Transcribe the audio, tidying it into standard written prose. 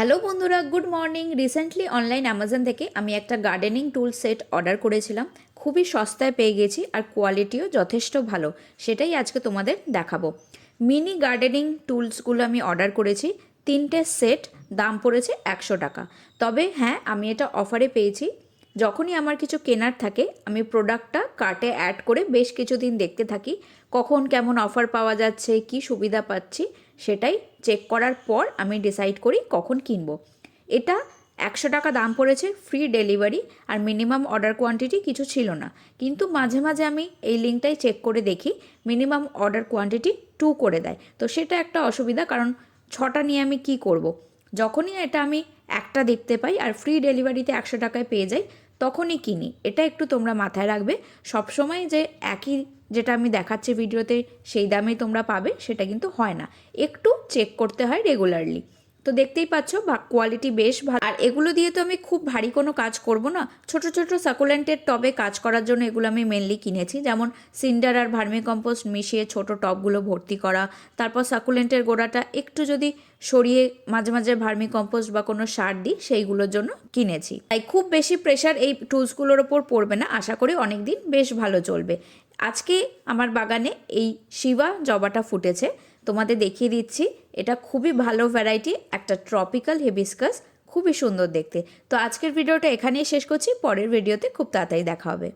Hello বন্ধুরা, good morning. Recently online Amazon থেকে আমি একটা গার্ডেনিং টুল সেট অর্ডার করেছিলাম। খুবই সস্তায় পেয়ে গেছি আর কোয়ালিটিও যথেষ্ট ভালো। সেটাই আজকে তোমাদের দেখাবো। মিনি গার্ডেনিং টুলসগুলো আমি অর্ডার করেছি, 3টে সেট, দাম পড়েছে 100 টাকা। তবে হ্যাঁ, আমি এটা অফারে পেয়েছি। যখনই আমার কিছু কেনার থাকে আমি প্রোডাক্টটা কার্টে অ্যাড করে বেশ কিছুদিন দেখতে থাকি কখন কেমন অফার পাওয়া যাচ্ছে, কি সুবিধা পাচ্ছি, সেটাই চেক করার পর আমি ডিসাইড করি কখন কিনবো। এটা 100 টাকা দাম পড়েছে, ফ্রি ডেলিভারি, আর মিনিমাম অর্ডার কোয়ান্টিটি কিছু ছিল না। কিন্তু মাঝে মাঝে আমি এই লিঙ্কটাই চেক করে দেখি মিনিমাম অর্ডার কোয়ান্টিটি 2 করে দেয়। তো সেটা একটা অসুবিধা, কারণ 6টা নিয়ে আমি কি করব। যখনই এটা আমি একটা দেখতে পাই আর ফ্রি ডেলিভারিতে 100 টাকায় পেয়ে যাই, তখনই কিনি। এটা একটু তোমরা মাথায় রাখবে। সবসময় যে একই যেটা আমি দেখাচ্ছি ভিডিওতে সেই দামেই তোমরা পাবে সেটা কিন্তু হয় না, একটু চেক করতে হয় রেগুলারলি। তো দেখতেই পাচ্ছ কোয়ালিটি বেশ ভালো। আর এগুলো দিয়ে তো আমি খুব ভারী কোনো কাজ করব না, ছোট ছোট সাকুলেন্টের টবে কাজ করার জন্য এগুলো আমি মেনলি কিনেছি। যেমন সিন্ডার আর ভার্মি কম্পোস্ট মিশিয়ে ছোট টবগুলো ভর্তি করা, তারপর সাকুলেন্টের গোড়াটা একটু যদি সরিয়ে মাঝে মাঝে ভার্মি কম্পোস্ট বা কোনো সার দিই, সেইগুলোর জন্য কিনেছি। তাই খুব বেশি প্রেশার এই টুলসগুলোর ওপর পড়বে না, আশা করি অনেক দিন বেশ ভালো চলবে। আজকে আমার বাগানে এই শিবা জবাটা ফুটেছে, তোমাদের দেখিয়ে দিচ্ছি। এটা খুবই ভালো ভ্যারাইটি, একটা ট্রপিক্যাল হিবিস্কাস, খুবই সুন্দর দেখতে। তো আজকের ভিডিওটা এখানেই শেষ করছি, পরের ভিডিওতে খুব তাড়াতাড়ি দেখা হবে।